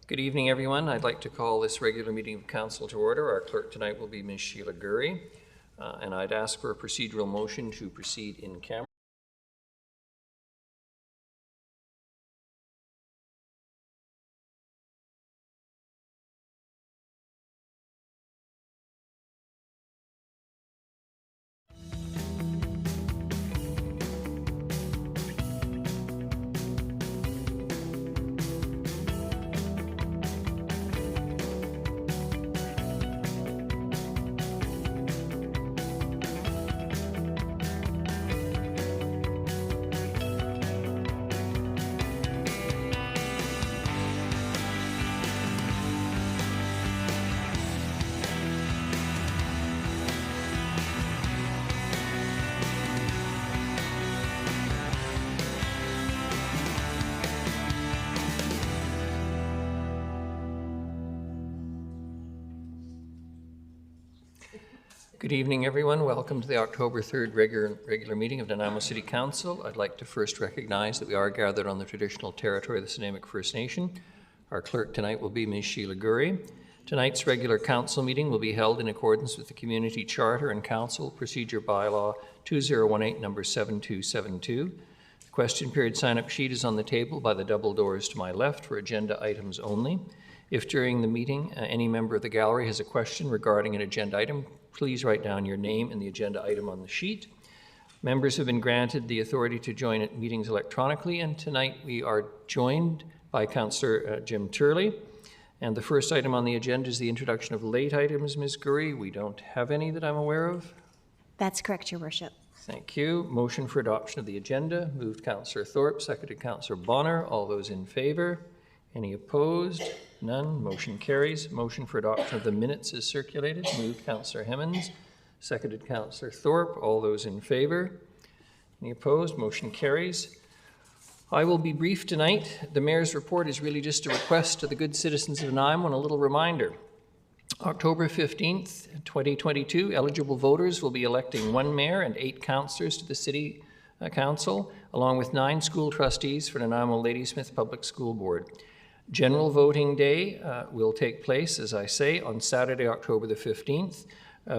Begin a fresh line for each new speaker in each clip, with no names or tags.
Good evening, everyone. I'd like to call this regular meeting of Council to order. Our clerk tonight will be Ms. Sheila Gurry, and I'd ask for a procedural motion to proceed in camera. Good evening, everyone. Welcome to the October 3rd regular meeting of Nanaimo City Council. I'd like to first recognize that we are gathered on the traditional territory of the Snuneymuxw First Nation. Our clerk tonight will be Ms. Sheila Gurry. Tonight's regular council meeting will be held in accordance with the Community Charter and Council Procedure Bylaw 2018, number 7272. The question period sign-up sheet is on the table by the double doors to my left for agenda items only. If during the meeting any member of the gallery has a question regarding an agenda item, please write down your name and the agenda item on the sheet. Members have been granted the authority to join meetings electronically, and tonight we are joined by Councillor Jim Turley. And the first item on the agenda is the introduction of late items, Ms. Gurry. We don't have any that I'm aware of.
That's correct, Your Worship.
Thank you. Motion for adoption of the agenda. Moved Councillor Thorpe, seconded Councillor Bonner. All those in favor? Any opposed? None. Motion carries. Motion for adoption of the minutes is circulated. Moved Councillor Hemmons, seconded Councillor Thorpe. All those in favor? Any opposed? Motion carries. I will be brief tonight. The Mayor's report is really just a request to the good citizens of Nanaimo and a little reminder. October 15th, 2022, eligible voters will be electing 1 mayor and 8 councillors to the City Council, along with 9 school trustees for Nanaimo Ladysmith Public School Board. General voting day will take place, as I say, on Saturday, October the 15th,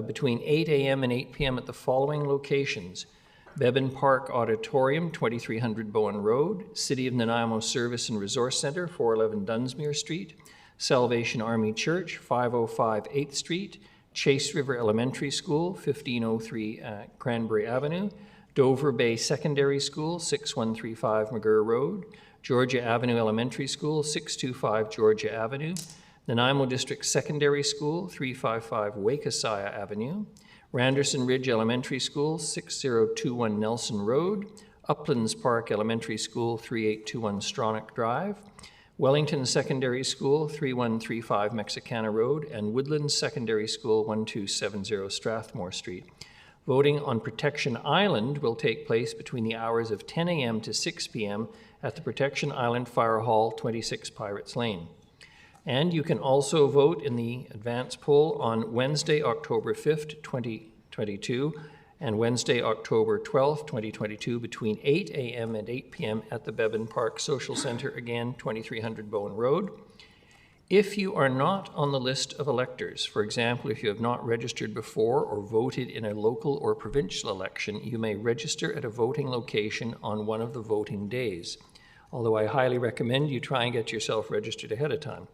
between 8 a.m. and 8 p.m. at the following locations: Bevan Park Auditorium, 2300 Bowen Road; City of Nanaimo Service and Resource Centre, 411 Dunsmuir Street; Salvation Army Church, 505 8th Street; Chase River Elementary School, 1503 Cranberry Avenue; Dover Bay Secondary School, 6135 McGirr Road; Georgia Avenue Elementary School, 625 Georgia Avenue; Nanaimo District Secondary School, 355 Wakesaya Avenue; Randerson Ridge Elementary School, 6021 Nelson Road; Uplands Park Elementary School, 3821 Stronach Drive; Wellington Secondary School, 3135 Mexicana Road; and Woodlands Secondary School, 1270 Strathmore Street. Voting on Protection Island will take place between the hours of 10 a.m. to 6 p.m. at the Protection Island Fire Hall, 26 Pirates Lane. And you can also vote in the advance poll on Wednesday, October 5th, 2022, and Wednesday, October 12th, 2022, between 8 a.m. and 8 p.m. at the Bevan Park Social Centre, again, 2300 Bowen Road. If you are not on the list of electors, for example, if you have not registered before or voted in a local or provincial election, you may register at a voting location on one of the voting days, although I highly recommend you try and get yourself registered ahead of time.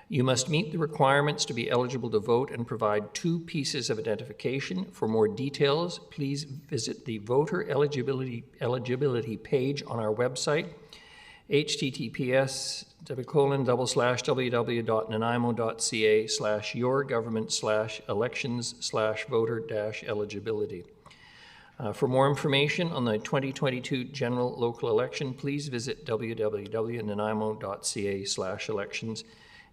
You must meet the requirements to be eligible to vote and provide 2 pieces of identification. For more details, please visit the voter eligibility page on our website, https://www.nanaimo.ca/yourgovernment/elections/voter-eligibility. For more information on the 2022 general local election, please visit www.nanaimo.ca/elections.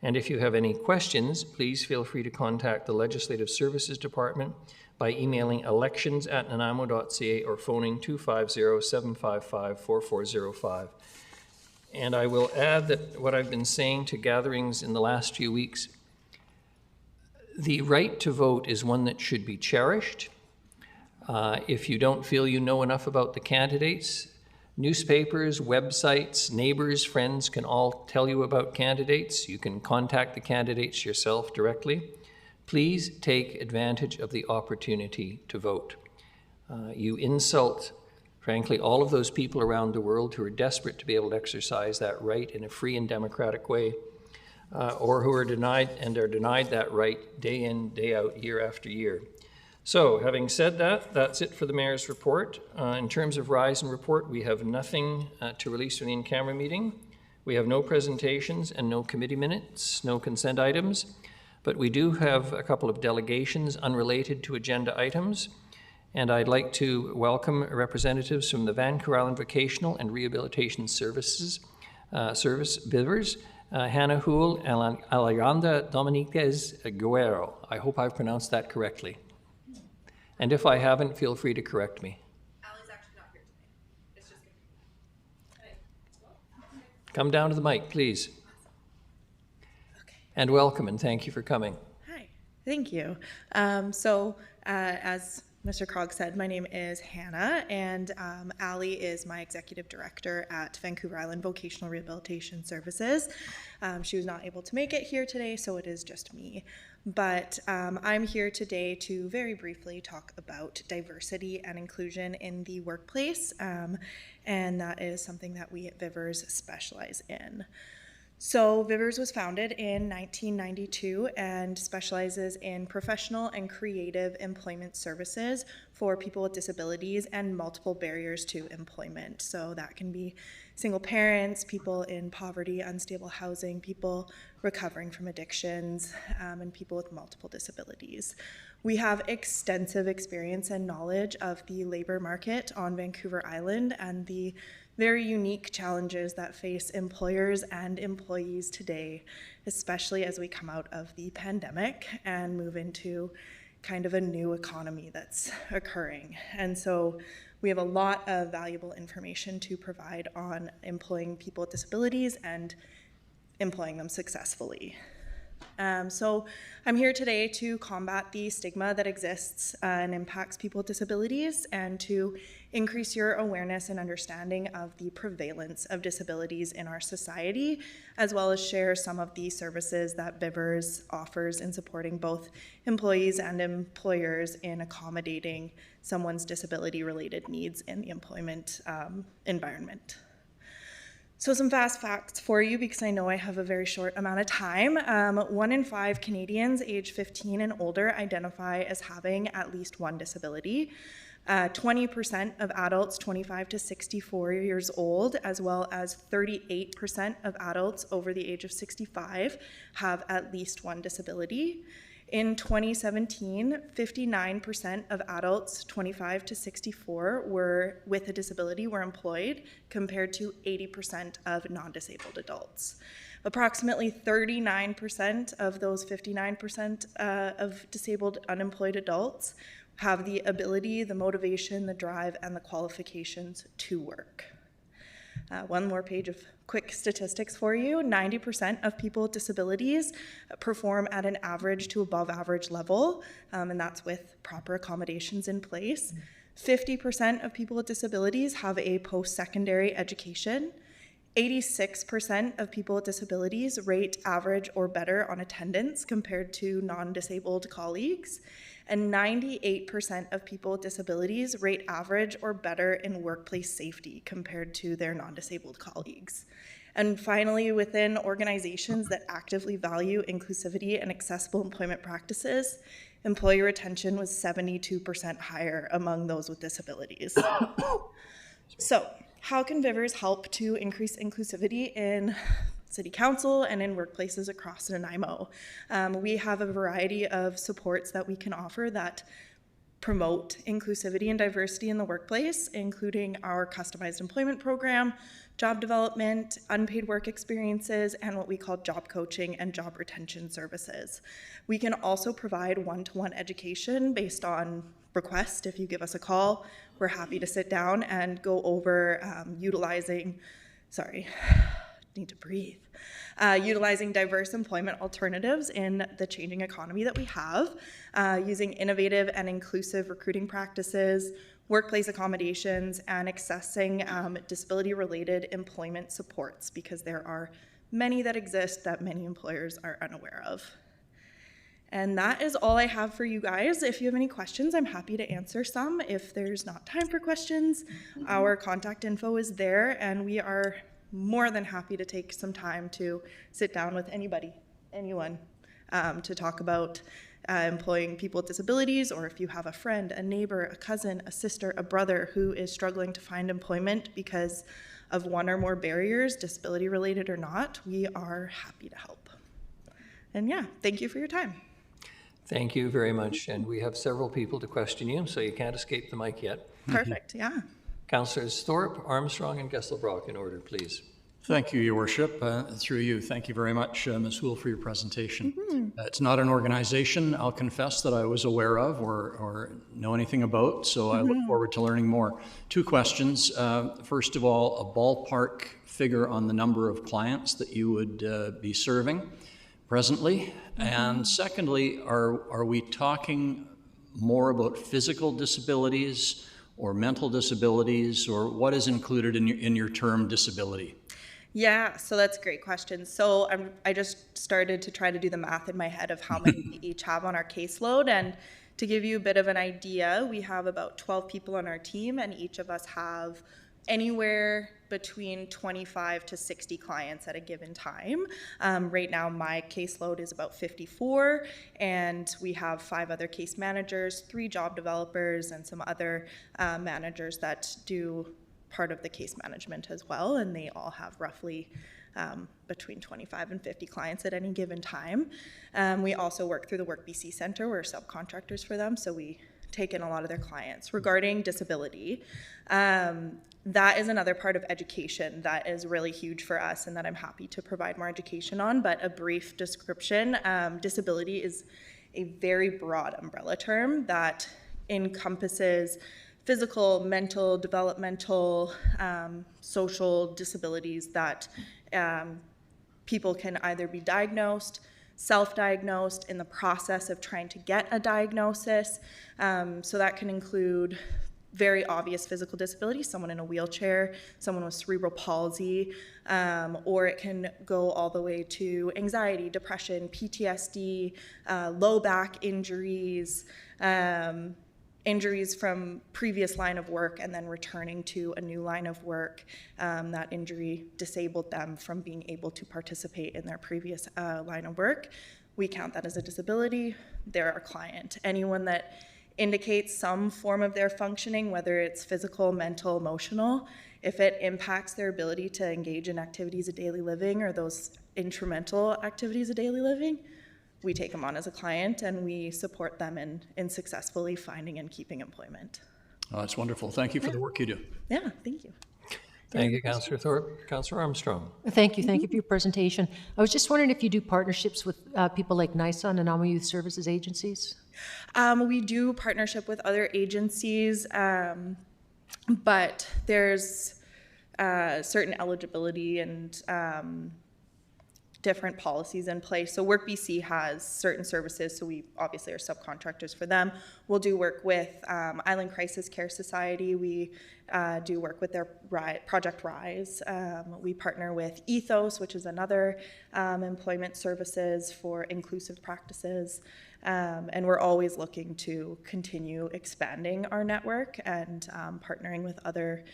And if you have any questions, please feel free to contact the Legislative Services Department by emailing elections@nanaimo.ca or phoning 250-755-4405. And I will add that what I've been saying to gatherings in the last few weeks, the right to vote is one that should be cherished. If you don't feel you know enough about the candidates, Newspapers, websites, neighbors, friends can all tell you about candidates. You can contact the candidates yourself directly. Please take advantage of the opportunity to vote. You insult, frankly, all of those people around the world who are desperate to be able to exercise that right in a free and democratic way, or who are denied that right day in, day out, year after year. So, having said that, that's it for the Mayor's report. In terms of Rise and Report, we have nothing to release from the in-camera meeting. We have no presentations and no committee minutes, no consent items, but we do have a couple of delegations unrelated to agenda items. And I'd like to welcome representatives from the Vancouver Island Vocational and Rehabilitation Service, Vivers, Hannah Houle and Alejandra Dominguez Guerrero. I hope I've pronounced that correctly. And if I haven't, feel free to correct me.
Allie's actually not here today. It's just gonna be.
Come down to the mic, please.
Okay.
And welcome, and thank you for coming.
Hi. Thank you. As Mr. Krog said, my name is Hannah, and Allie is my executive director at Vancouver Island Vocational Rehabilitation Services. She was not able to make it here today, so it is just me. But I'm here today to very briefly talk about diversity and inclusion in the workplace, and that is something that we at Vivers specialize in. So Vivers was founded in 1992 and specializes in professional and creative employment services for people with disabilities and multiple barriers to employment. So that can be single parents, people in poverty, unstable housing, people recovering from addictions, and people with multiple disabilities. We have extensive experience and knowledge of the labor market on Vancouver Island and the very unique challenges that face employers and employees today, especially as we come out of the pandemic and move into kind of a new economy that's occurring. And so we have a lot of valuable information to provide on employing people with disabilities and employing them successfully. So I'm here today to combat the stigma that exists and impacts people with disabilities and to increase your awareness and understanding of the prevalence of disabilities in our society, as well as share some of the services that Vivers offers in supporting both employees and employers in accommodating someone's disability-related needs in the employment environment. So some fast facts for you, because I know I have a very short amount of time. 1 in 5 Canadians age 15 and older identify as having at least one disability. 20% of adults 25 to 64 years old, as well as 38% of adults over the age of 65 have at least one disability. In 2017, 59% of adults 25 to 64 were with a disability were employed, compared to 80% of non-disabled adults. Approximately 39% of those 59% of disabled unemployed adults have the ability, the motivation, the drive, and the qualifications to work. One more page of quick statistics for you. 90% of people with disabilities perform at an average to above average level, and that's with proper accommodations in place. 50% of people with disabilities have a post-secondary education. 86% of people with disabilities rate average or better on attendance compared to non-disabled colleagues. And 98% of people with disabilities rate average or better in workplace safety compared to their non-disabled colleagues. And finally, within organizations that actively value inclusivity and accessible employment practices, employee retention was 72% higher among those with disabilities. So, how can Vivers help to increase inclusivity in City Council and in workplaces across Nanaimo? We have a variety of supports that we can offer that promote inclusivity and diversity in the workplace, including our customized employment program, job development, unpaid work experiences, and what we call job coaching and job retention services. We can also provide one-to-one education based on request. If you give us a call, we're happy to sit down and go over utilizing diverse employment alternatives in the changing economy that we have, using innovative and inclusive recruiting practices, workplace accommodations, and accessing disability-related employment supports, because there are many that exist that many employers are unaware of. And that is all I have for you guys. If you have any questions, I'm happy to answer some. If there's not time for questions, our contact info is there, and we are more than happy to take some time to sit down with anyone, to talk about employing people with disabilities, or if you have a friend, a neighbor, a cousin, a sister, a brother who is struggling to find employment because of one or more barriers, disability related or not, we are happy to help. And yeah, thank you for your time.
Thank you very much. And we have several people to question you, so you can't escape the mic yet.
Perfect, yeah.
Councillors Thorpe, Armstrong, and Gesselbrock in order, please.
Thank you, Your Worship. Through you, thank you very much, Ms. Houle, for your presentation. It's not an organization, I'll confess, that I was aware of or know anything about, so I look forward to learning more. Two questions. First of all, a ballpark figure on the number of clients that you would be serving presently. And secondly, are we talking more about physical disabilities or mental disabilities, or what is included in your term disability?
Yeah, so that's a great question. So I just started to try to do the math in my head of how many we each have on our caseload. And to give you a bit of an idea, we have about 12 people on our team, and each of us have anywhere between 25 to 60 clients at a given time. Right now, my caseload is about 54, and we have 5 other case managers, 3 job developers, and some other managers that do part of the case management as well, and they all have roughly between 25 and 50 clients at any given time. We also work through the Work BC Centre. We're subcontractors for them, so we take in a lot of their clients. Regarding disability, that is another part of education that is really huge for us and that I'm happy to provide more education on, but a brief description. Disability is a very broad umbrella term that encompasses physical, mental, developmental, social disabilities that people can either be diagnosed, self-diagnosed, in the process of trying to get a diagnosis. So that can include very obvious physical disabilities, someone in a wheelchair, someone with cerebral palsy, or it can go all the way to anxiety, depression, PTSD, low back injuries, injuries from previous line of work and then returning to a new line of work. That injury disabled them from being able to participate in their previous line of work. We count that as a disability. They're our client. Anyone that indicates some form of their functioning, whether it's physical, mental, emotional, if it impacts their ability to engage in activities of daily living or those instrumental activities of daily living, we take them on as a client and we support them in successfully finding and keeping employment.
Oh, that's wonderful. Thank you for the work you do.
Yeah, thank you.
Thank you, Councillor Thorpe. Councillor Armstrong.
Thank you for your presentation. I was just wondering if you do partnerships with people like NYSA and Nanaimo Youth Services agencies?
We do partnership with other agencies, but there's certain eligibility and different policies in place. So Work BC has certain services, so we obviously are subcontractors for them. We'll do work with Island Crisis Care Society. We do work with their Project Rise. We partner with Ethos, which is another employment services for inclusive practices. And we're always looking to continue expanding our network and partnering with other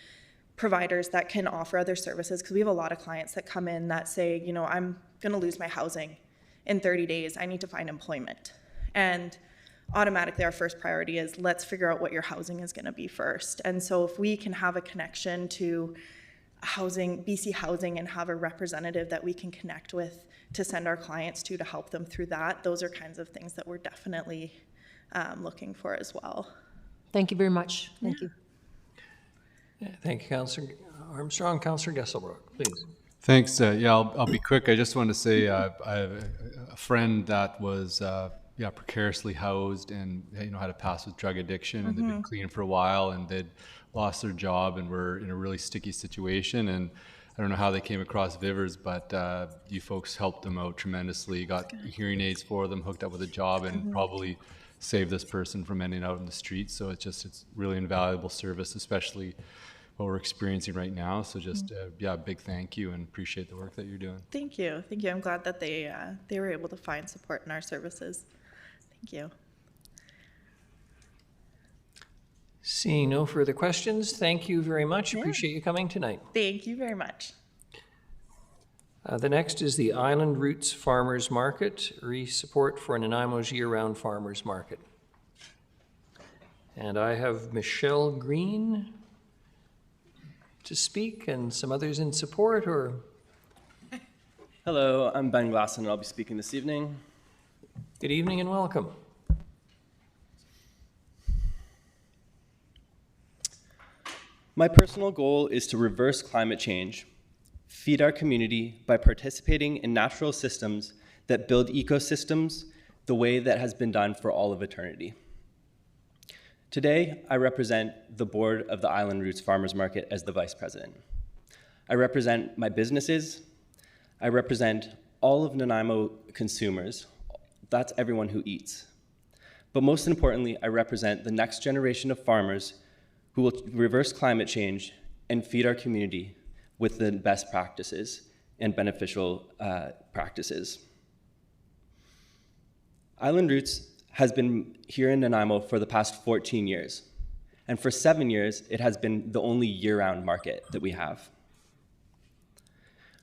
providers that can offer other services, because we have a lot of clients that come in that say, you know, I'm going to lose my housing in 30 days. I need to find employment. And automatically our first priority is let's figure out what your housing is going to be first. And so if we can have a connection to housing, BC Housing, and have a representative that we can connect with to send our clients to help them through that, those are kinds of things that we're definitely looking for as well.
Thank you very much. Thank you.
Yeah, thank you, Councillor Armstrong. Councillor Gesselbrock, please.
Thanks. Yeah, I'll be quick. I just want to say I have a friend that was precariously housed and had a past with drug addiction, and they've been clean for a while, and they'd lost their job and were in a really sticky situation. And I don't know how they came across Vivers, but you folks helped them out tremendously. Got hearing aids for them, hooked up with a job, and probably save this person from ending out in the streets. So it's really invaluable service, especially what we're experiencing right now. So just, a big thank you and appreciate the work that you're doing.
Thank you. Thank you. I'm glad that they were able to find support in our services. Thank you.
Seeing no further questions, thank you very much.
Yeah.
Appreciate you coming tonight.
Thank you very much.
The next is the Island Roots Farmers Market, support for Nanaimo's year-round farmers market. And I have Michelle Green to speak and some others in support, or?
Hello, I'm Ben Glasson, and I'll be speaking this evening.
Good evening and welcome.
My personal goal is to reverse climate change, feed our community by participating in natural systems that build ecosystems the way that has been done for all of eternity. Today, I represent the board of the Island Roots Farmers Market as the vice president. I represent my businesses. I represent all of Nanaimo consumers. That's everyone who eats. But most importantly, I represent the next generation of farmers who will reverse climate change and feed our community with the best practices and beneficial practices. Island Roots has been here in Nanaimo for the past 14 years. And for 7 years, it has been the only year-round market that we have.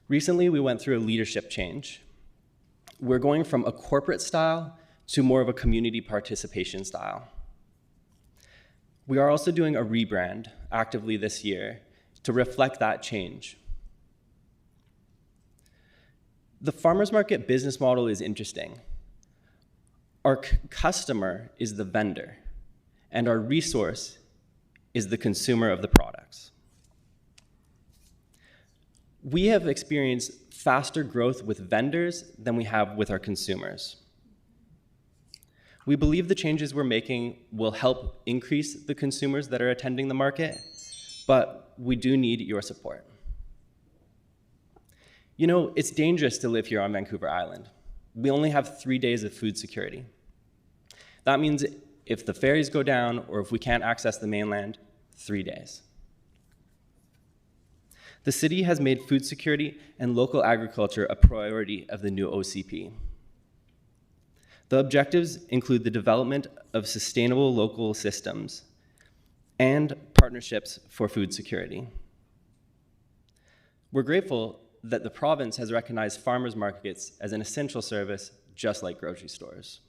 Recently, we went through a leadership change. We're going from a corporate style to more of a community participation style. We are also doing a rebrand actively this year to reflect that change. The farmers market business model is interesting. Our customer is the vendor, and our resource is the consumer of the products. We have experienced faster growth with vendors than we have with our consumers. We believe the changes we're making will help increase the consumers that are attending the market, but we do need your support. You know, it's dangerous to live here on Vancouver Island. We only have 3 days of food security. That means if the ferries go down or if we can't access the mainland, 3 days. The city has made food security and local agriculture a priority of the new OCP. The objectives include the development of sustainable local systems and partnerships for food security. We're grateful that the province has recognized farmers markets as an essential service, just like grocery stores.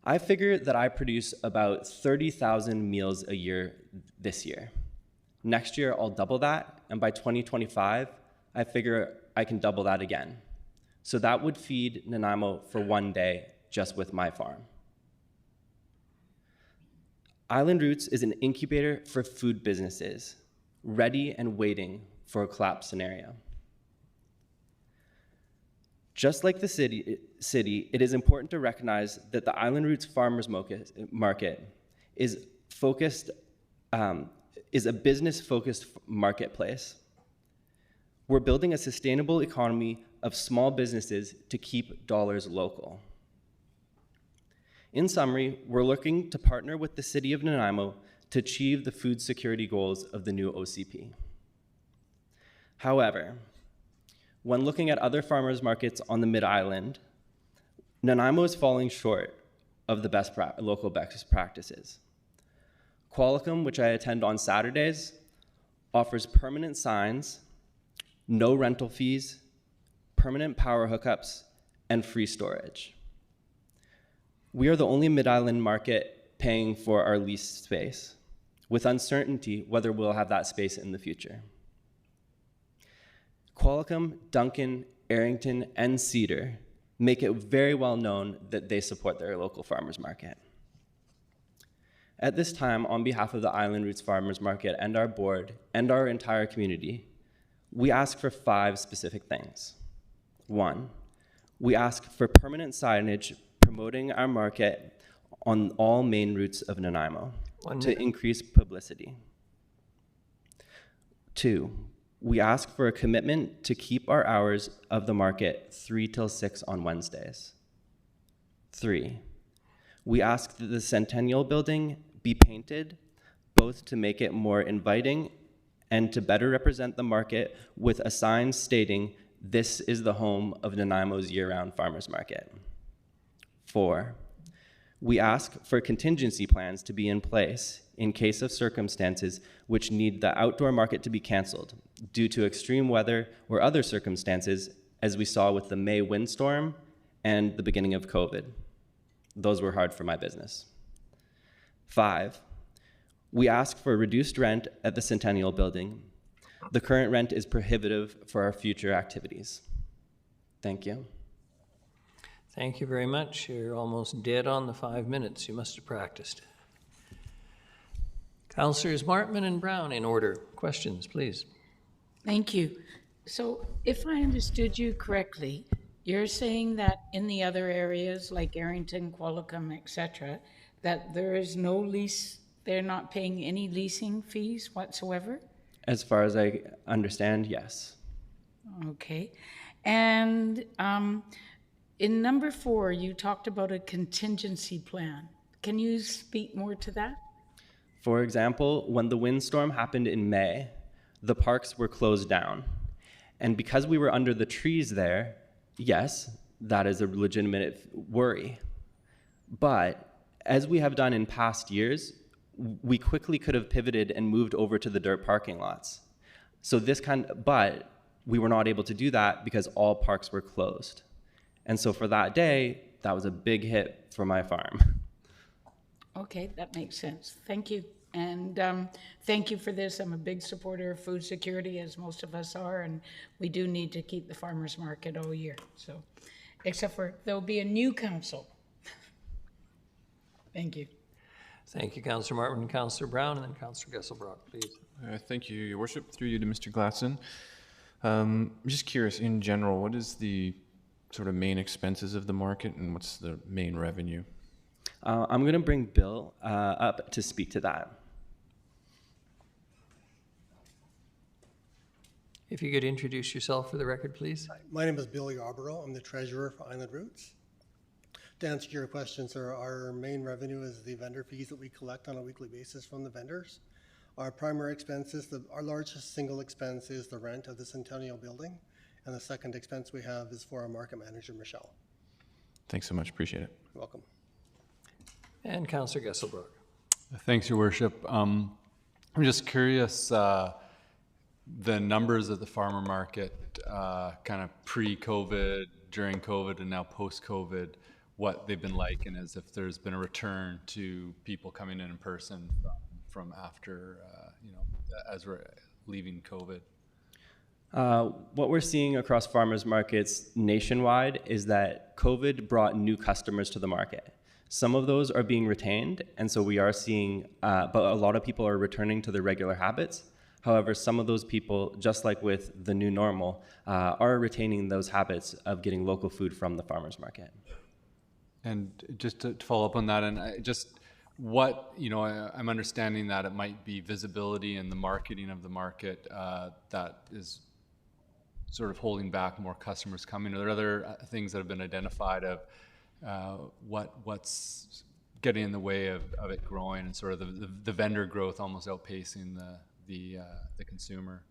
I figure that I produce about 30,000 meals a year this year. Next year, I'll double that, and by 2025, I figure I can double that again. So that would feed Nanaimo for 1 day just with my farm. Island Roots is an incubator for food businesses, ready and waiting for a collapse scenario. Just like the city, it is important to recognize that the Island Roots Farmers Market is a business-focused marketplace. We're building a sustainable economy of small businesses to keep dollars local. In summary, we're looking to partner with the City of Nanaimo to achieve the food security goals of the new OCP. However, when looking at other farmers markets on the Mid-Island, Nanaimo is falling short of the local best practices. Qualicum, which I attend on Saturdays, offers permanent signs, no rental fees, permanent power hookups, and free storage. We are the only Mid-Island market paying for our leased space, with uncertainty whether we'll have that space in the future. Qualicum, Duncan, Arrington, and Cedar make it very well known that they support their local farmers market. At this time, on behalf of the Island Roots Farmers Market and our board and our entire community, we ask for 5 specific things. 1, we ask for permanent signage promoting our market on all main routes of Nanaimo to increase publicity. 2, We ask for a commitment to keep our hours of the market 3 till 6 on Wednesdays. 3, we ask that the Centennial Building be painted, both to make it more inviting and to better represent the market with a sign stating, "This is the home of Nanaimo's year-round farmers market." 4, we ask for contingency plans to be in place in case of circumstances which need the outdoor market to be canceled due to extreme weather or other circumstances, as we saw with the May windstorm and the beginning of COVID. Those were hard for my business. 5, we ask for reduced rent at the Centennial Building. The current rent is prohibitive for our future activities. Thank you.
Thank you very much. You're almost dead on the 5 minutes. You must have practiced. Councillors Martman and Brown in order. Questions, please.
Thank you. So if I understood you correctly, you're saying that in the other areas like Arrington, Qualicum, etc., that there is no lease, they're not paying any leasing fees whatsoever?
As far as I understand, yes.
Okay. And in number 4, you talked about a contingency plan. Can you speak more to that?
For example, when the windstorm happened in May, the parks were closed down. And because we were under the trees there, yes, that is a legitimate worry. But as we have done in past years, we quickly could have pivoted and moved over to the dirt parking lots. But we were not able to do that because all parks were closed. And so for that day, that was a big hit for my farm.
Okay, that makes sense. Thank you. And thank you for this. I'm a big supporter of food security, as most of us are, and we do need to keep the farmers market all year. So, except for there'll be a new council. Thank you.
Thank you, Councillor Martman, Councillor Brown, and then Councillor Gesselbrock, please.
Thank you, Your Worship. Through you to Mr. Gladson. I'm just curious, in general, what is the sort of main expenses of the market and what's the main revenue?
I'm going to bring Bill up to speak to that.
If you could introduce yourself for the record, please.
My name is Bill Yarborough. I'm the treasurer for Island Roots. To answer your question, sir, our main revenue is the vendor fees that we collect on a weekly basis from the vendors. Our primary expenses, our largest single expense is the rent of the Centennial Building, and the second expense we have is for our market manager, Michelle.
Thanks so much. Appreciate it.
You're welcome.
And Councillor Gesselbrock.
Thanks, Your Worship. I'm just curious, the numbers at the farmer market, kind of pre-COVID, during COVID, and now post-COVID, what they've been like, and as if there's been a return to people coming in person from after, as we're leaving COVID.
What we're seeing across farmers markets nationwide is that COVID brought new customers to the market. Some of those are being retained, and so we are seeing, but a lot of people are returning to their regular habits. However, some of those people, just like with the new normal, are retaining those habits of getting local food from the farmers market.
And just to follow up on that, and I'm understanding that it might be visibility and the marketing of the market that is sort of holding back more customers coming. Are there other things that have been identified of what's getting in the way of it growing, and sort of the vendor growth almost outpacing the consumer?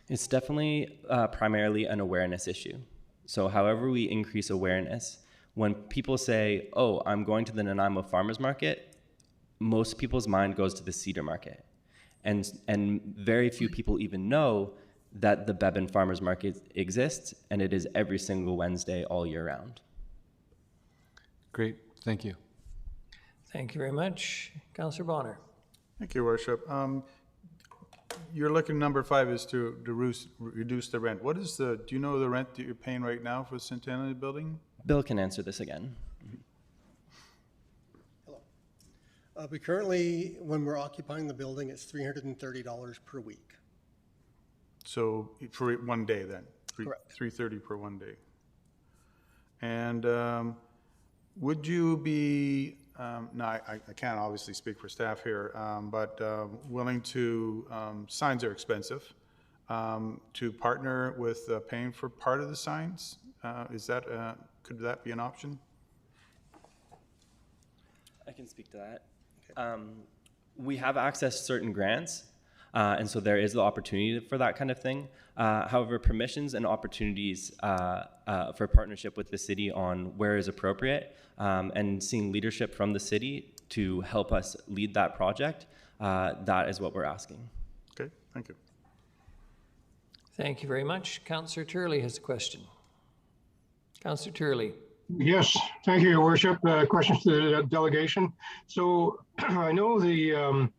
It's definitely primarily an awareness issue. So however we increase awareness, when people say, "Oh, I'm going to the Nanaimo Farmers Market," most people's mind goes to the Cedar Market. And very few people even know that the Bebin Farmers Market exists, and it is every single Wednesday all year round.
Great, thank you.
Thank you very much. Councillor Bonner.
Thank you, Worship. You're looking, number 5 is to reduce the rent. Do you know the rent that you're paying right now for the Centennial Building?
Bill can answer this again.
Hello. We currently, when we're occupying the building, it's $330 per week.
So for 1 day then?
Correct.
$330 per 1 day. And would you be, I can't obviously speak for staff here, but willing to, signs are expensive. to partner with paying for part of the signs? Could that be an option?
I can speak to that. We have accessed certain grants, and so there is the opportunity for that kind of thing. However, permissions and opportunities for partnership with the city on where is appropriate, and seeing leadership from the city to help us lead that project, that is what we're asking.
Okay, thank you.
Thank you very much. Councillor Turley has a question. Councillor Turley.
Yes, thank you, Your Worship. Questions to the delegation. So I know the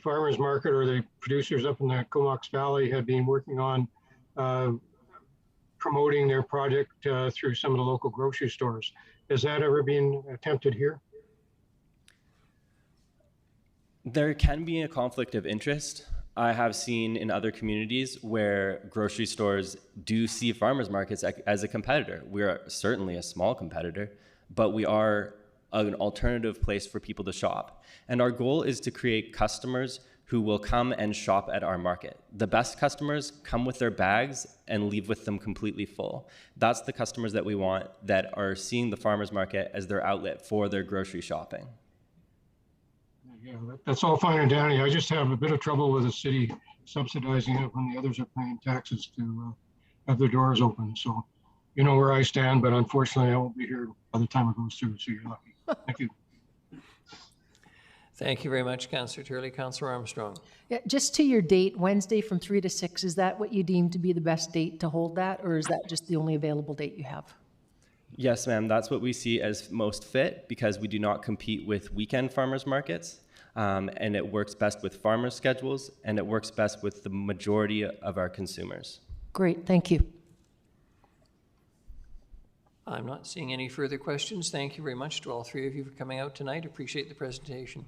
farmers market or the producers up in the Comox Valley have been working on promoting their project through some of the local grocery stores. Has that ever been attempted here?
There can be a conflict of interest. I have seen in other communities where grocery stores do see farmers markets as a competitor. We are certainly a small competitor, but we are an alternative place for people to shop. And our goal is to create customers who will come and shop at our market. The best customers come with their bags and leave with them completely full. That's the customers that we want, that are seeing the farmers market as their outlet for their grocery shopping.
Yeah, that's all fine and dandy. I just have a bit of trouble with the city subsidizing it when the others are paying taxes to have their doors open. So you know where I stand, but unfortunately I won't be here by the time it goes through, so you're lucky. Thank you.
Thank you very much, Councillor Turley. Councillor Armstrong.
Yeah, just to your date, Wednesday from 3 to 6, is that what you deem to be the best date to hold that, or is that just the only available date you have?
Yes, ma'am, that's what we see as most fit, because we do not compete with weekend farmers markets. And it works best with farmer schedules, and it works best with the majority of our consumers.
Great, thank you.
I'm not seeing any further questions. Thank you very much to all three of you for coming out tonight. Appreciate the presentation.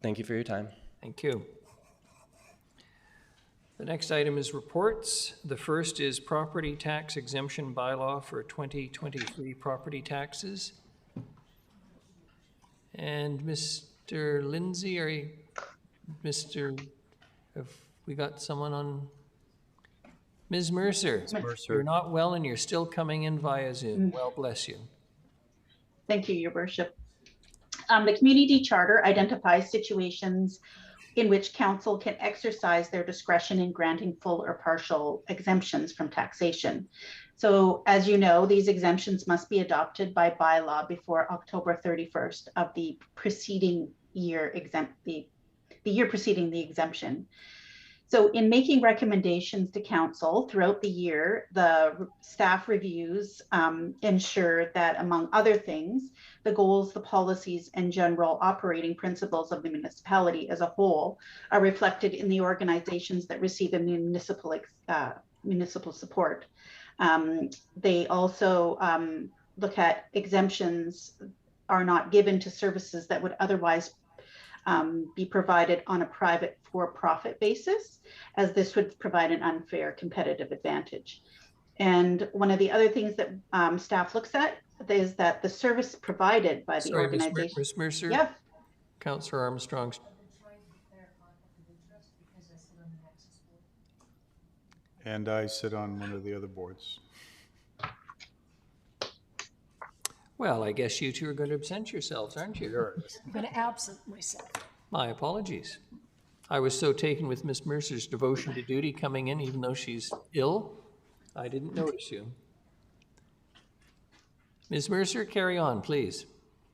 Thank you for your time.
Thank you. The next item is reports. The first is property tax exemption bylaw for 2023 property taxes. And Mr. Lindsay, have we got someone on? Ms. Mercer. You're not well and you're still coming in via Zoom. Well, bless you.
Thank you, Your Worship. The community charter identifies situations in which council can exercise their discretion in granting full or partial exemptions from taxation. So as you know, these exemptions must be adopted by bylaw before October 31st of the preceding year, the year preceding the exemption. So in making recommendations to council throughout the year, the staff reviews ensure that, among other things, the goals, the policies, and general operating principles of the municipality as a whole are reflected in the organizations that receive a municipal support. They also look at exemptions are not given to services that would otherwise be provided on a private for-profit basis, as this would provide an unfair competitive advantage. And one of the other things that staff looks at is that the service provided by the organization.
Ms. Mercer?
Yeah.
Councillor Armstrong.
And I sit on one of the other boards.
Well, I guess you two are going to absent yourselves, aren't you?
Sure.
I'm going to absent myself.
My apologies. I was so taken with Miss Mercer's devotion to duty coming in, even though she's ill, I didn't notice you. Ms. Mercer, carry on, please.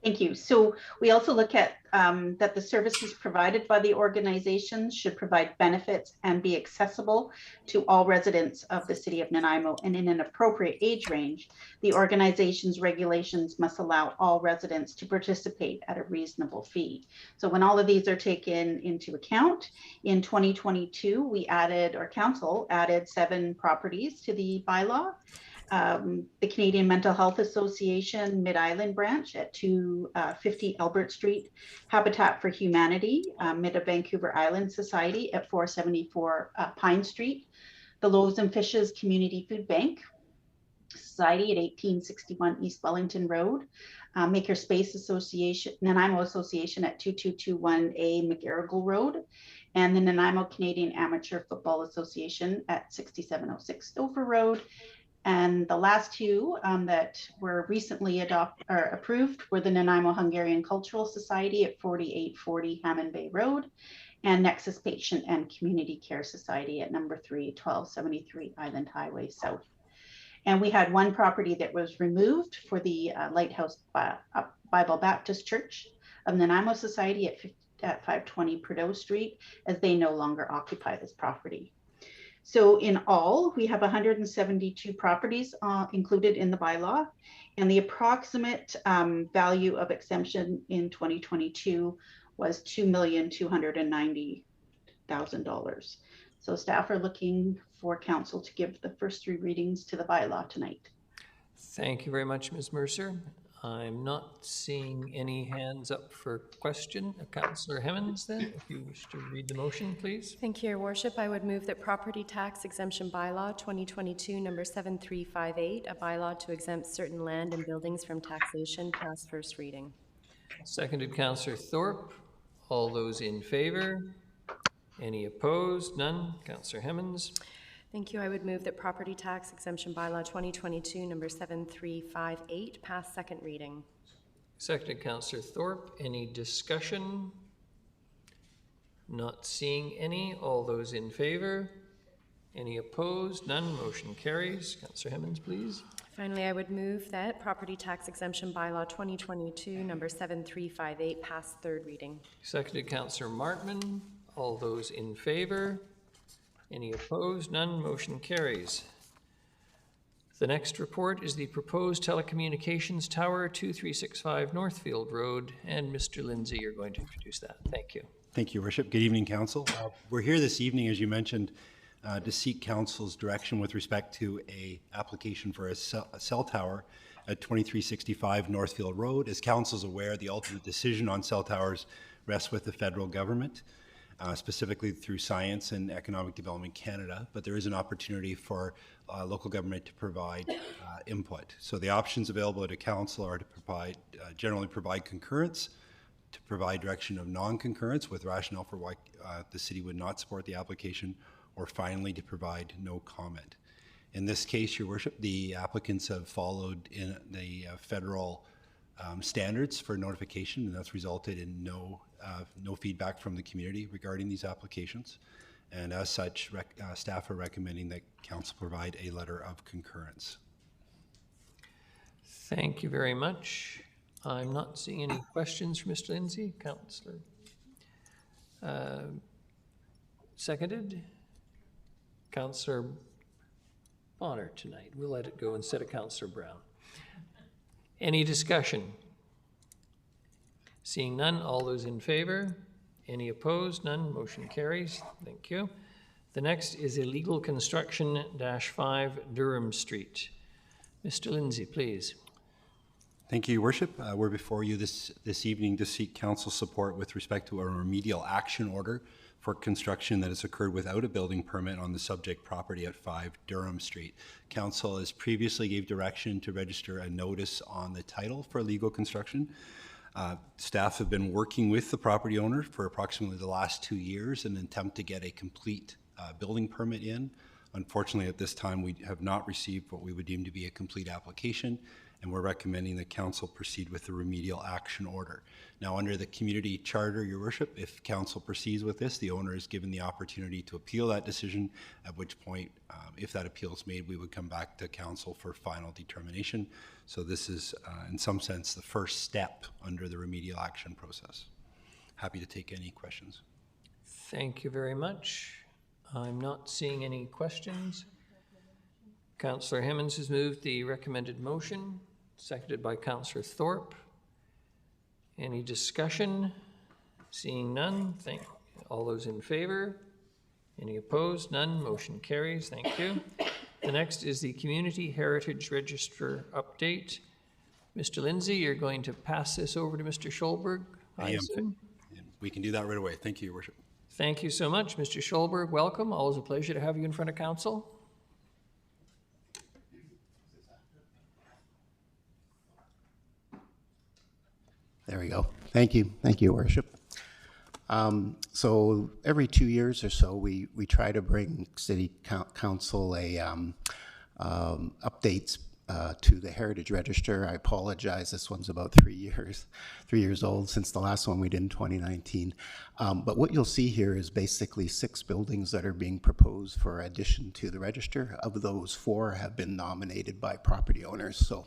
Thank you. So we also look at that the services provided by the organizations should provide benefits and be accessible to all residents of the city of Nanaimo, and in an appropriate age range. The organization's regulations must allow all residents to participate at a reasonable fee. So when all of these are taken into account, in 2022, we added, or council added, 7 properties to the bylaw. The Canadian Mental Health Association Mid-Island branch at 250 Albert Street, Habitat for Humanity, Mid-Vancouver Island Society at 474 Pine Street, the Loaves and Fishes Community Food Bank Society at 1861 East Wellington Road, Makerspace Association, Nanaimo Association at 2221A McGarrigle Road, and the Nanaimo Canadian Amateur Football Association at 6706 Stouffer Road. And the last two that were recently approved were the Nanaimo Hungarian Cultural Society at 4840 Hammond Bay Road, and Nexus Patient and Community Care Society at number 3, 1273 Island Highway South. And we had one property that was removed for the Lighthouse Bible Baptist Church of Nanaimo Society at 520 Prideaux Street, as they no longer occupy this property. So in all, we have 172 properties included in the bylaw, and the approximate value of exemption in 2022 was $2,290,000. So staff are looking for council to give the first 3 readings to the bylaw tonight.
Thank you very much, Ms. Mercer. I'm not seeing any hands up for question. Councillor Hemmens, then, if you wish to read the motion, please.
Thank you, Your Worship. I would move that Property Tax Exemption Bylaw 2022 number 7358, a bylaw to exempt certain land and buildings from taxation, pass first reading.
Seconded, Councillor Thorpe. All those in favor? Any opposed? None. Councillor Hemmens.
Thank you. I would move that Property Tax Exemption Bylaw 2022 number 7358 pass second reading.
Seconded, Councillor Thorpe. Any discussion? Not seeing any. All those in favor? Any opposed? None. Motion carries. Councillor Hemmens, please.
Finally, I would move that Property Tax Exemption Bylaw 2022 number 7358 pass third reading.
Seconded, Councillor Martman. All those in favor? Any opposed? None. Motion carries. The next report is the proposed telecommunications tower, 2365 Northfield Road, and Mr. Lindsay, you're going to introduce that. Thank you.
Thank you, Worship. Good evening, Council. We're here this evening, as you mentioned, to seek Council's direction with respect to a application for a cell tower at 2365 Northfield Road. As Council's aware, the ultimate decision on cell towers rests with the federal government. Specifically through Science and Economic Development Canada, but there is an opportunity for local government to provide input. So the options available to council are to generally provide concurrence, to provide direction of non-concurrence with rationale for why the city would not support the application, or finally to provide no comment. In this case, Your Worship, the applicants have followed in the federal standards for notification, and that's resulted in no feedback from the community regarding these applications. And as such, staff are recommending that council provide a letter of concurrence.
Thank you very much. I'm not seeing any questions for Mr. Lindsay. Councillor. Seconded. Councillor Bonner tonight. We'll let it go instead of Councillor Brown. Any discussion? Seeing none, all those in favor? Any opposed? None. Motion carries. Thank you. The next is illegal construction -5 Durham Street. Mr. Lindsay, please.
Thank you, Your Worship. We're before you this evening to seek council support with respect to a remedial action order for construction that has occurred without a building permit on the subject property at 5 Durham Street. Council has previously gave direction to register a notice on the title for illegal construction. Staff have been working with the property owner for approximately the last 2 years in an attempt to get a complete building permit in. Unfortunately, at this time, we have not received what we would deem to be a complete application, and we're recommending that council proceed with the remedial action order. Now, under the community charter, Your Worship, if council proceeds with this, the owner is given the opportunity to appeal that decision, at which point, if that appeal is made, we would come back to council for final determination. So this is, in some sense, the first step under the remedial action process. Happy to take any questions.
Thank you very much. I'm not seeing any questions. Councillor Hemmens has moved the recommended motion, seconded by Councillor Thorpe. Any discussion? Seeing none, thank all those in favor. Any opposed? None. Motion carries. Thank you. The next is the Community Heritage Register update. Mr. Lindsay, you're going to pass this over to Mr. Schulberg, I assume?
We can do that right away. Thank you, Your Worship.
Thank you so much, Mr. Schulberg. Welcome. Always a pleasure to have you in front of council.
There we go. Thank you. Thank you, Worship. So every 2 years or so, we try to bring City Council updates to the Heritage Register. I apologize, this one's about 3 years old since the last one we did in 2019. But what you'll see here is basically 6 buildings that are being proposed for addition to the register. Of those, 4 have been nominated by property owners. So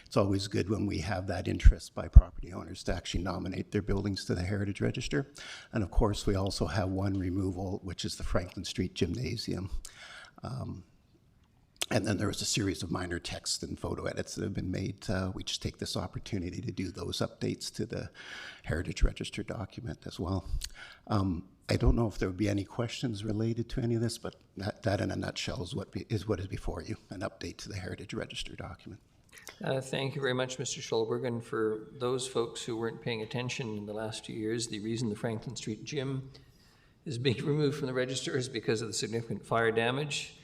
it's always good when we have that interest by property owners to actually nominate their buildings to the Heritage Register. And of course, we also have one removal, which is the Franklin Street Gymnasium. And then there was a series of minor text and photo edits that have been made. We just take this opportunity to do those updates to the Heritage Register document as well. I don't know if there would be any questions related to any of this, but that in a nutshell is what is before you, an update to the Heritage Register document.
Thank you very much, Mr. Schulberg. And for those folks who weren't paying attention in the last 2 years, the reason the Franklin Street Gym is being removed from the register is because of the significant fire damage.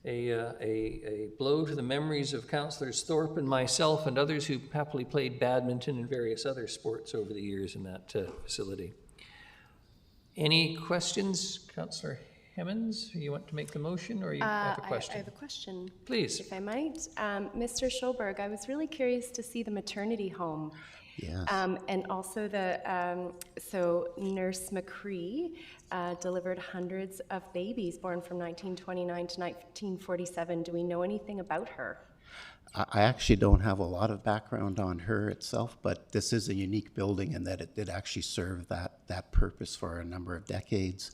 A blow to the memories of Councillors Thorpe and myself and others who happily played badminton and various other sports over the years in that facility. Any questions, Councillor Hemmens? You want to make the motion, or you have a question?
I have a question.
Please.
If I might. Mr. Schulberg, I was really curious to see the maternity home.
Yes.
And also so Nurse McCree delivered hundreds of babies born from 1929 to 1947. Do we know anything about her?
I actually don't have a lot of background on her itself, but this is a unique building in that it did actually serve that purpose for a number of decades.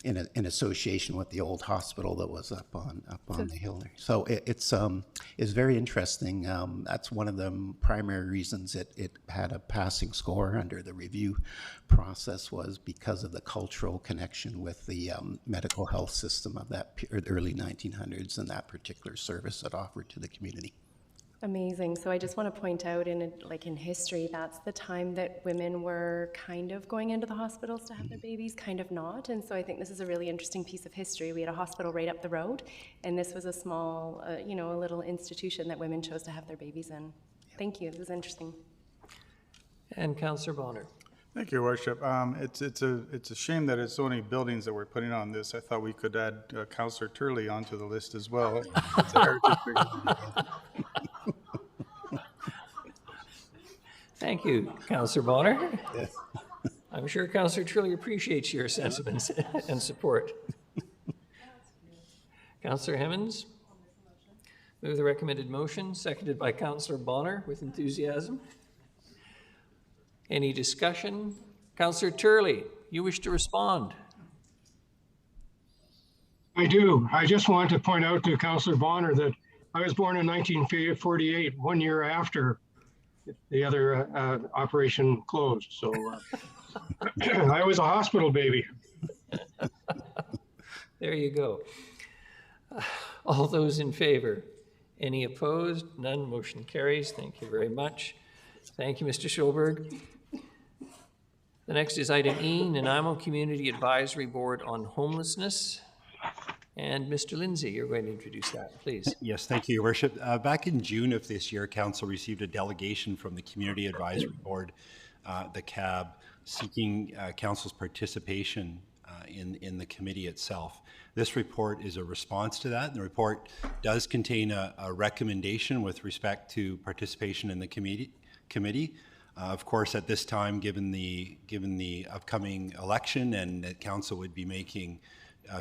In association with the old hospital that was up on the hill there. So it's very interesting. That's one of the primary reasons it had a passing score under the review process, was because of the cultural connection with the medical health system of that early 1900s and that particular service it offered to the community.
Amazing. So I just want to point out in history, that's the time that women were kind of going into the hospitals to have their babies, kind of not. And so I think this is a really interesting piece of history. We had a hospital right up the road, and this was a small, a little institution that women chose to have their babies in. Thank you. This is interesting.
And Councillor Bonner.
Thank you, Your Worship. It's a shame that it's so many buildings that we're putting on this. I thought we could add Councillor Turley onto the list as well. It's a heritage.
Thank you, Councillor Bonner. I'm sure Councillor Turley appreciates your sentiments and support. Councillor Hemmens, move the recommended motion, seconded by Councillor Bonner with enthusiasm. Any discussion? Councillor Turley, you wish to respond?
I do. I just want to point out to Councillor Bonner that I was born in 1948, 1 year after the other operation closed. So I was a hospital baby.
There you go. All those in favor? Any opposed? None. Motion carries. Thank you very much. Thank you, Mr. Schulberg. The next is item E, Nanaimo Community Advisory Board on Homelessness. And Mr. Lindsay, you're going to introduce that, please.
Yes, thank you, Your Worship. Back in June of this year, Council received a delegation from the Community Advisory Board, the CAB, seeking Council's participation in the committee itself. This report is a response to that. The report does contain a recommendation with respect to participation in the committee. Of course, at this time, given the upcoming election and that Council would be making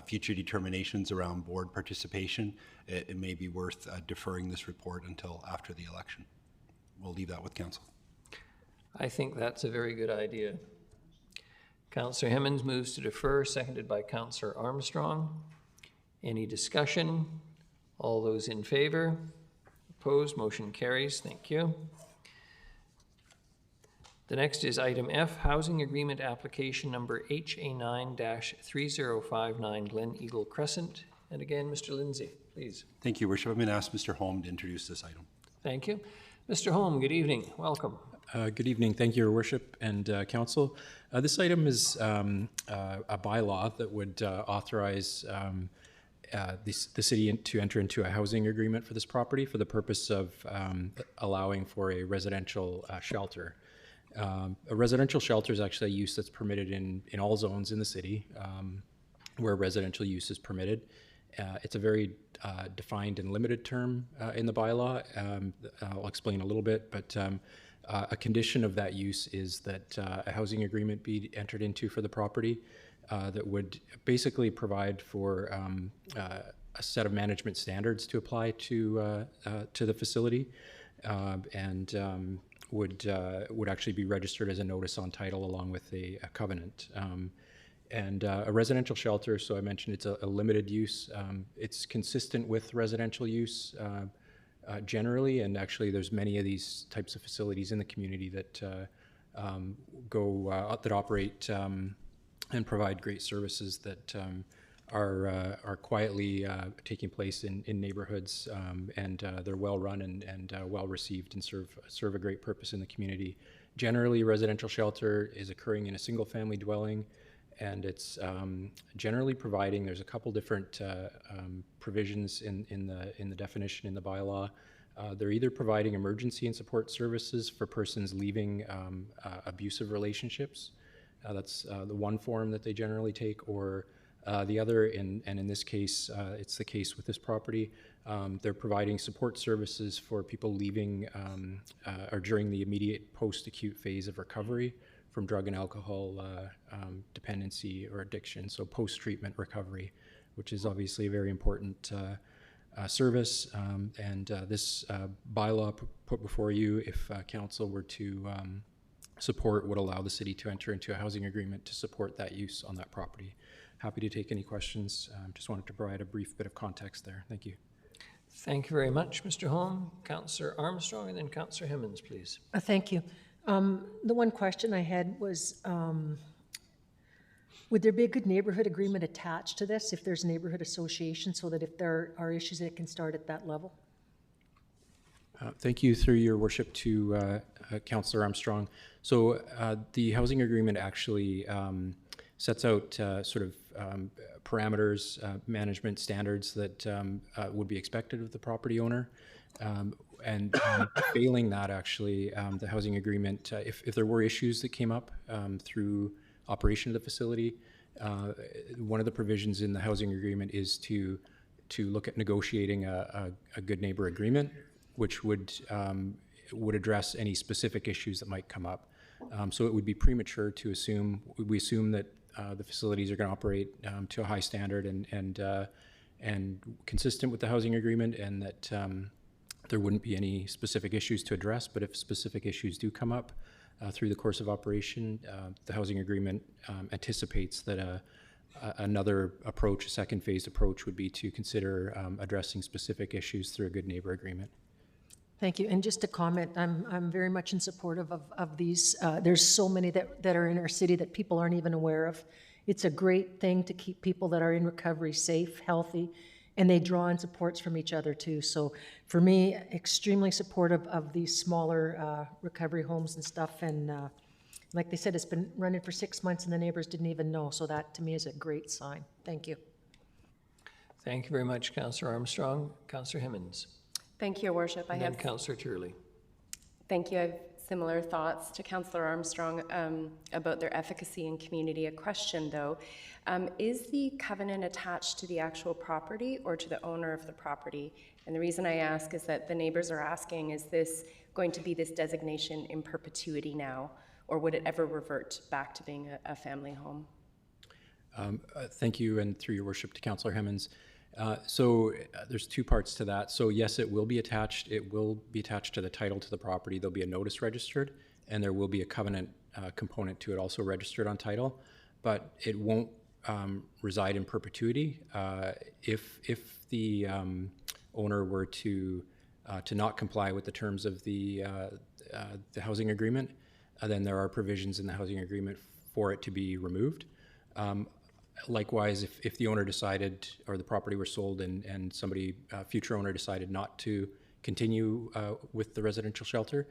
future determinations around board participation, it may be worth deferring this report until after the election. We'll leave that with Council.
I think that's a very good idea. Councillor Hemmens moves to defer, seconded by Councillor Armstrong. Any discussion? All those in favor? Opposed? Motion carries. Thank you. The next is item F, Housing Agreement Application Number HA9-3059 Glen Eagle Crescent. And again, Mr. Lindsay, please.
Thank you, Worship. I'm going to ask Mr. Holm to introduce this item.
Thank you. Mr. Holm, good evening. Welcome.
Good evening. Thank you, Your Worship and Council. This item is a bylaw that would authorize the city to enter into a housing agreement for this property for the purpose of allowing for a residential shelter. A residential shelter is actually a use that's permitted in all zones in the city where residential use is permitted. It's a very defined and limited term in the bylaw. I'll explain a little bit, but a condition of that use is that a housing agreement be entered into for the property that would basically provide for a set of management standards to apply to the facility, and would actually be registered as a notice on title along with a covenant. And a residential shelter, so I mentioned it's a limited use. It's consistent with residential use generally, and actually there's many of these types of facilities in the community that that operate and provide great services that are quietly taking place in neighborhoods, and they're well run and well received and serve a great purpose in the community. Generally, residential shelter is occurring in a single family dwelling, and it's generally providing, there's a couple different provisions in the definition in the bylaw. They're either providing emergency and support services for persons leaving abusive relationships. That's the one form that they generally take, or the other, and in this case, it's the case with this property, they're providing support services for people leaving or during the immediate post-acute phase of recovery from drug and alcohol dependency or addiction, so post-treatment recovery, which is obviously a very important service. And this bylaw put before you, if council were to support, would allow the city to enter into a housing agreement to support that use on that property. Happy to take any questions. Just wanted to provide a brief bit of context there. Thank you.
Thank you very much, Mr. Holm. Councillor Armstrong, and then Councillor Hemmens, please.
Thank you. The one question I had was, would there be a good neighborhood agreement attached to this if there's a neighborhood association, so that if there are issues, it can start at that level?
Thank you, through your worship, to Councillor Armstrong. So the housing agreement actually sets out sort of parameters, management standards that would be expected of the property owner. And failing that, actually, the housing agreement, if there were issues that came up through operation of the facility, one of the provisions in the housing agreement is to look at negotiating a good neighbor agreement, which would address any specific issues that might come up. So it would be premature to assume, we assume that the facilities are going to operate to a high standard and consistent with the housing agreement, and that there wouldn't be any specific issues to address. But if specific issues do come up through the course of operation, the housing agreement anticipates that another approach, a second phase approach, would be to consider addressing specific issues through a good neighbor agreement.
Thank you. And just to comment, I'm very much in support of these. There's so many that are in our city that people aren't even aware of. It's a great thing to keep people that are in recovery safe, healthy, and they draw on supports from each other too. So for me, extremely supportive of these smaller recovery homes and stuff. And like they said, it's been running for 6 months and the neighbors didn't even know. So that to me is a great sign. Thank you.
Thank you very much, Councillor Armstrong. Councillor Hemmens.
Thank you, Your Worship.
And then Councillor Turley.
Thank you. I have similar thoughts to Councillor Armstrong about their efficacy in community. A question, though, is the covenant attached to the actual property or to the owner of the property? And the reason I ask is that the neighbors are asking, is this going to be this designation in perpetuity now, or would it ever revert back to being a family home?
Thank you, and through your worship, to Councillor Hemmens. So there's two parts to that. So yes, it will be attached. It will be attached to the title to the property. There'll be a notice registered, and there will be a covenant component to it also registered on title, but it won't reside in perpetuity. If the owner were to not comply with the terms of the housing agreement, then there are provisions in the housing agreement for it to be removed. Likewise, if the owner decided, or the property were sold and somebody, future owner, decided not to continue with the residential shelter,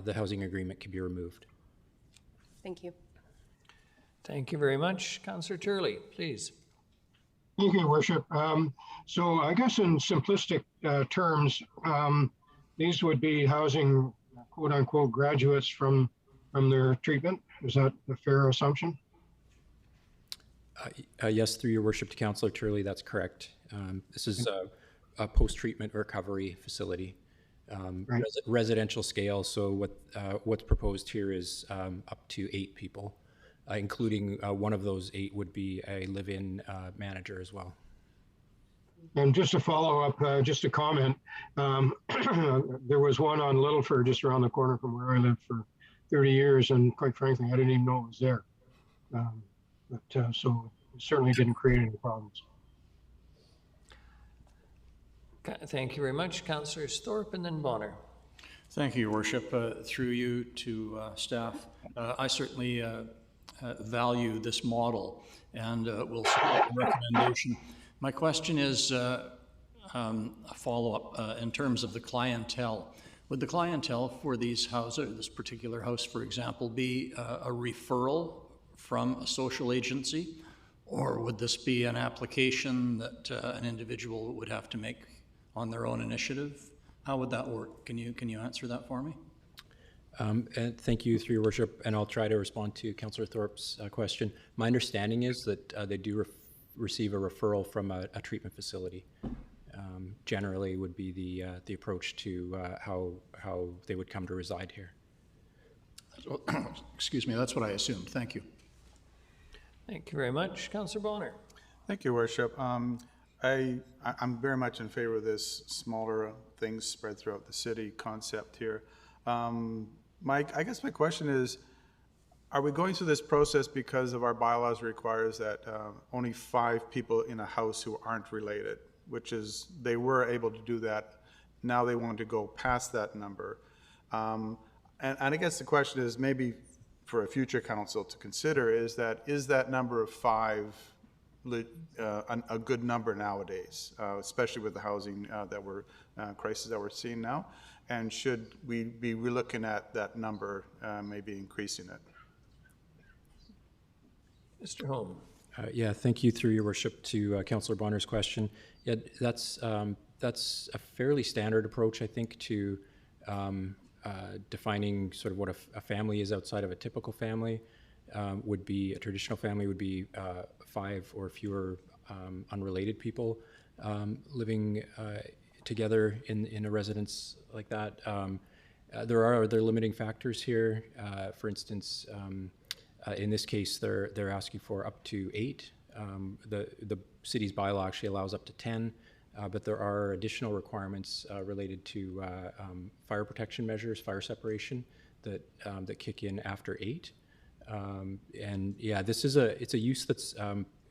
the housing agreement can be removed.
Thank you.
Thank you very much. Councillor Turley, please.
Thank you, Your Worship. So I guess in simplistic terms, these would be housing, quote unquote, graduates from from their treatment. Is that a fair assumption?
Yes, through your worship to Councillor Turley, that's correct. This is a post-treatment recovery facility,
Right.
residential scale. So what's proposed here is up to 8 people, including one of those 8 would be a live-in manager as well.
And just to follow up, just a comment, there was one on Littleford just around the corner from where I lived for 30 years, and quite frankly, I didn't even know it was there. So it certainly didn't create any problems.
Thank you very much. Councillors Thorpe and then Bonner.
Thank you, Your Worship. Through you to staff, I certainly value this model and will support the recommendation. My question is a follow-up in terms of the clientele. Would the clientele for these houses, this particular house, for example, be a referral from a social agency, or would this be an application that an individual would have to make on their own initiative? How would that work? Can you answer that for me?
And thank you, through your worship, and I'll try to respond to Councillor Thorpe's question. My understanding is that they do receive a referral from a treatment facility. Generally would be the approach to how they would come to reside here.
Excuse me, that's what I assumed. Thank you.
Thank you very much. Councillor Bonner.
Thank you, Worship. I'm very much in favor of this smaller things spread throughout the city concept here. I guess my question is, are we going through this process because of our bylaws requires that only 5 people in a house who aren't related, which is, they were able to do that. Now they want to go past that number. And I guess the question is, maybe for a future council to consider, is that number of 5 a good number nowadays, especially with the housing crisis that we're seeing now? And should we be relooking at that number, maybe increasing it?
Mr. Holm.
Yeah, thank you, through your worship, to Councillor Bonner's question. Yeah, that's a fairly standard approach, I think, to defining sort of what a family is outside of a typical family. Would be a traditional family would be 5 or fewer unrelated people living together in a residence like that. There are other limiting factors here. For instance, in this case, they're asking for up to 8. The city's bylaw actually allows up to 10, but there are additional requirements related to fire protection measures, fire separation, that kick in after 8. And yeah, it's a use that's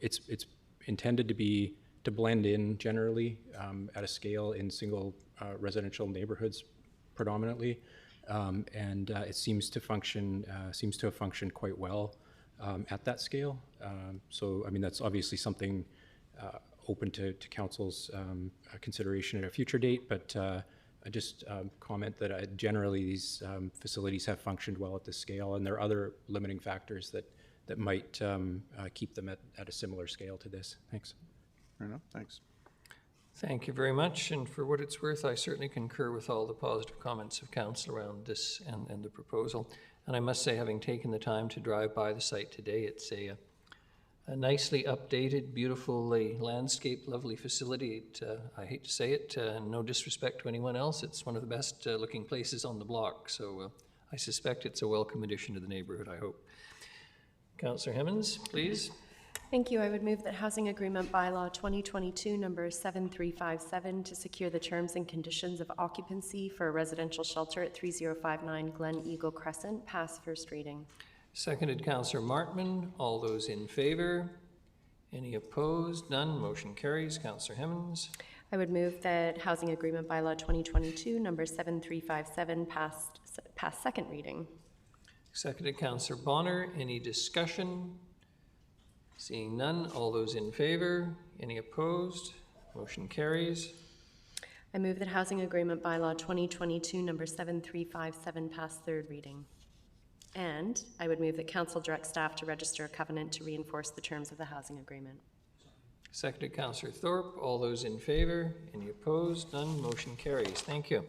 it's intended to blend in generally at a scale in single residential neighborhoods predominantly, and it seems to have functioned quite well at that scale. So I mean, that's obviously something open to council's consideration at a future date, but I just comment that generally these facilities have functioned well at this scale, and there are other limiting factors that might keep them at a similar scale to this. Thanks.
Fair enough. Thanks.
Thank you very much, and for what it's worth, I certainly concur with all the positive comments of council around this and the proposal. And I must say, having taken the time to drive by the site today, it's a nicely updated, beautifully landscaped, lovely facility. I hate to say it, no disrespect to anyone else, it's one of the best looking places on the block. So I suspect it's a welcome addition to the neighborhood, I hope. Councillor Hemmens, please.
Thank you. I would move that Housing Agreement Bylaw 2022 number 7357 to secure the terms and conditions of occupancy for a residential shelter at 3059 Glen Eagle Crescent pass first reading.
Seconded, Councillor Martman. All those in favor? Any opposed? None. Motion carries. Councillor Hemmens.
I would move that Housing Agreement Bylaw 2022 number 7357 pass second reading.
Seconded, Councillor Bonner. Any discussion? Seeing none. All those in favor? Any opposed? Motion carries.
I move that Housing Agreement Bylaw 2022 number 7357 pass third reading. And I would move that council direct staff to register a covenant to reinforce the terms of the housing agreement.
Seconded, Councillor Thorpe. All those in favor? Any opposed? None. Motion carries. Thank you.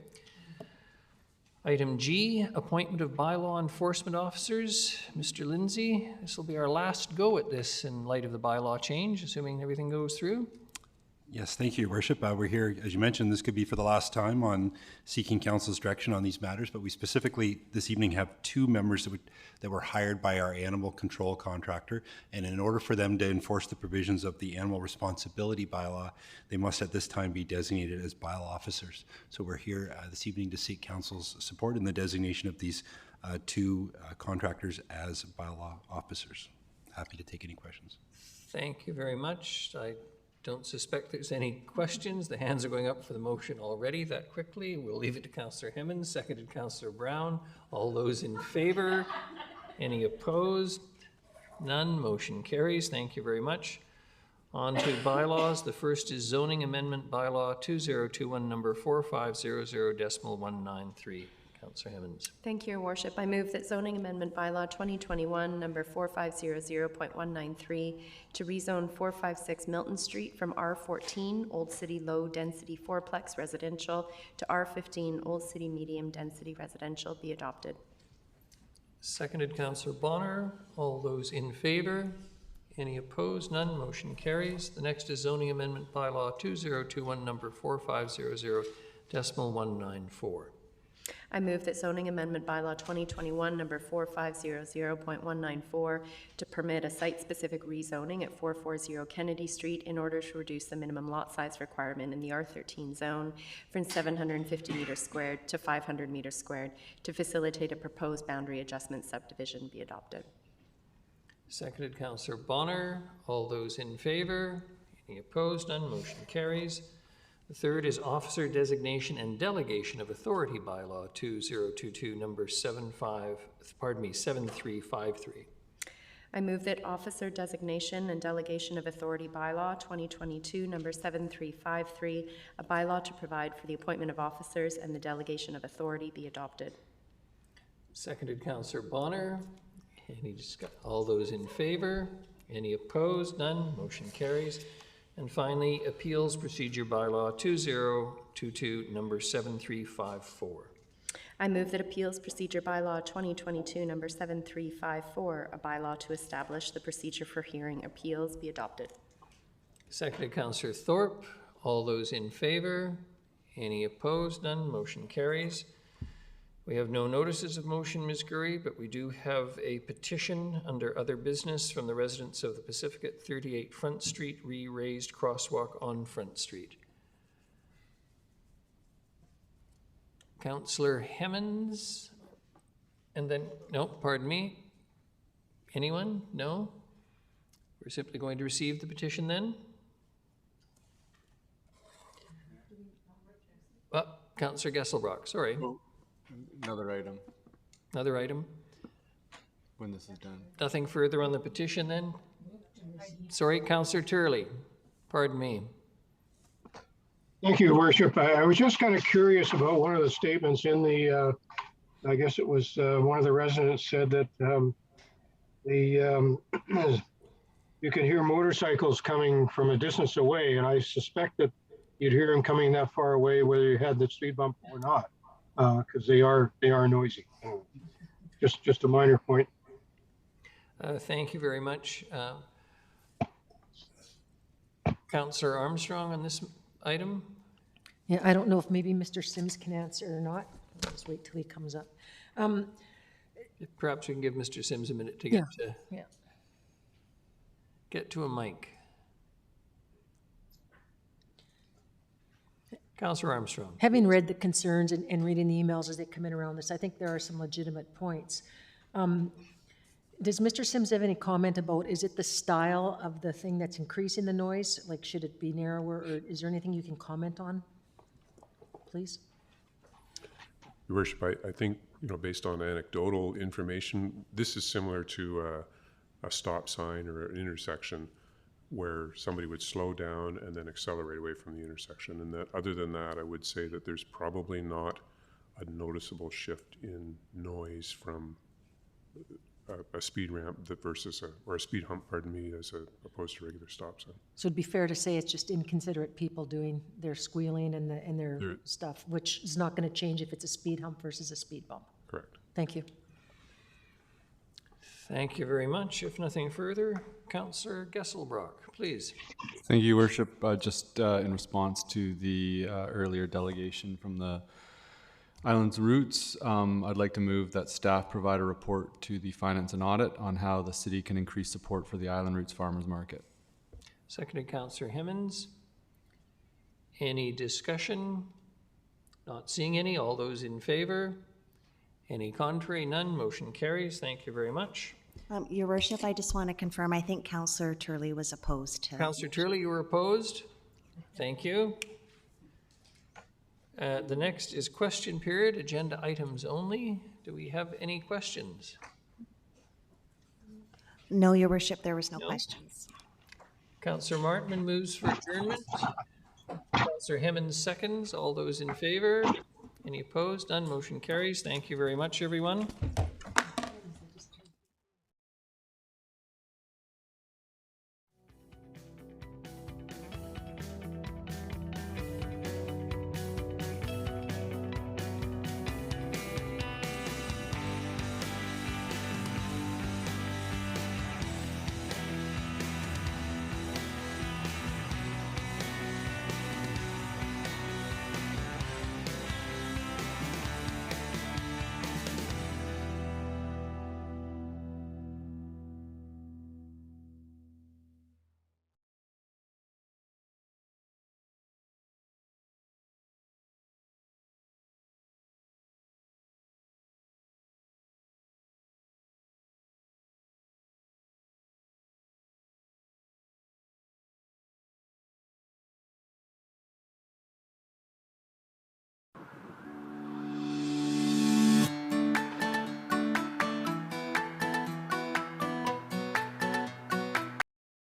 Item G, appointment of bylaw enforcement officers. Mr. Lindsay, this will be our last go at this in light of the bylaw change, assuming everything goes through.
Yes, thank you, Your Worship. We're here, as you mentioned, this could be for the last time on seeking council's direction on these matters, but we specifically this evening have two members that were hired by our animal control contractor, and in order for them to enforce the provisions of the animal responsibility bylaw, they must at this time be designated as bylaw officers. So we're here this evening to seek council's support in the designation of these two contractors as bylaw officers. Happy to take any questions.
Thank you very much. I don't suspect there's any questions. The hands are going up for the motion already that quickly. We'll leave it to Councillor Hemmons, seconded Councillor Brown. All those in favor? Any opposed? None. Motion carries. Thank you very much. On to bylaws. The first is zoning amendment bylaw 2021 number 4500.193. Councillor Hemmons.
Thank you, Your Worship. I move that zoning amendment bylaw 2021 number 4500.193 to rezone 456 Milton Street from R14 Old City Low Density Fourplex Residential to R15 Old City Medium Density Residential be adopted.
Seconded Councillor Bonner. All those in favor? Any opposed? None. Motion carries. The next is zoning amendment bylaw 2021 number 4500.194.
I move that zoning amendment bylaw 2021 number 4500.194 to permit a site-specific rezoning at 440 Kennedy Street in order to reduce the minimum lot size requirement in the R13 zone from 750 meters squared to 500 meters squared to facilitate a proposed boundary adjustment subdivision be adopted.
Seconded Councillor Bonner. All those in favor? Any opposed? None. Motion carries. The third is officer designation and delegation of authority bylaw 2022 number 7353.
I move that officer designation and delegation of authority bylaw 2022 number 7353, a bylaw to provide for the appointment of officers and the delegation of authority be adopted.
Seconded Councillor Bonner. All those in favor? Any opposed? None. Motion carries. And finally, appeals procedure bylaw 2022 number 7354.
I move that appeals procedure bylaw 2022 number 7354, a bylaw to establish the procedure for hearing appeals be adopted.
Seconded Councillor Thorpe. All those in favor? Any opposed? None. Motion carries. We have no notices of motion, Ms. Gurry, but we do have a petition under other business from the residents of the Pacific at 38 Front Street, re-raised crosswalk on Front Street. Councillor Hemmons, and then, no, pardon me. Anyone? No? We're simply going to receive the petition then? Councillor Gesselbrock, sorry.
Another item.
Another item?
When this is done.
Nothing further on the petition then? Sorry, Councillor Turley. Pardon me.
Thank you, Your Worship. I was just kind of curious about one of the statements in the, I guess it was one of the residents said that you can hear motorcycles coming from a distance away, and I suspect that you'd hear them coming that far away whether you had the speed bump or not, because they are noisy. Just a minor point.
Thank you very much. Councillor Armstrong on this item?
Yeah, I don't know if maybe Mr. Sims can answer or not. Let's wait till he comes up.
Perhaps we can give Mr. Sims a minute to get to a mic. Councillor Armstrong.
Having read the concerns and reading the emails as they come in around this, I think there are some legitimate points. Does Mr. Sims have any comment about, is it the style of the thing that's increasing the noise? Like, should it be narrower, or is there anything you can comment on, please?
Your Worship, I think, based on anecdotal information, this is similar to a stop sign or an intersection where somebody would slow down and then accelerate away from the intersection. And that, other than that, I would say that there's probably not a noticeable shift in noise from a speed ramp that versus or a speed hump, pardon me, as opposed to a regular stop sign.
So it'd be fair to say it's just inconsiderate people doing their squealing and their
There-
stuff, which is not going to change if it's a speed hump versus a speed bump.
Correct.
Thank you.
Thank you very much. If nothing further, Councillor Gesselbrock, please.
Thank you, Worship. Just in response to the earlier delegation from the Islands Roots, I'd like to move that staff provide a report to the Finance and Audit on how the city can increase support for the Island Roots Farmers Market.
Seconded Councillor Hemmons. Any discussion? Not seeing any. All those in favor? Any contrary? None. Motion carries. Thank you very much.
Your worship, I just want to confirm, I think Councillor Turley was opposed to.
Councillor Turley, you were opposed? Thank you. The next is question period, agenda items only. Do we have any questions?
No, your worship, there was no questions.
Councillor Martman moves for adjournment. Councillor Hemmons seconds. All those in favor? Any opposed? None. Motion carries. Thank you very much, everyone.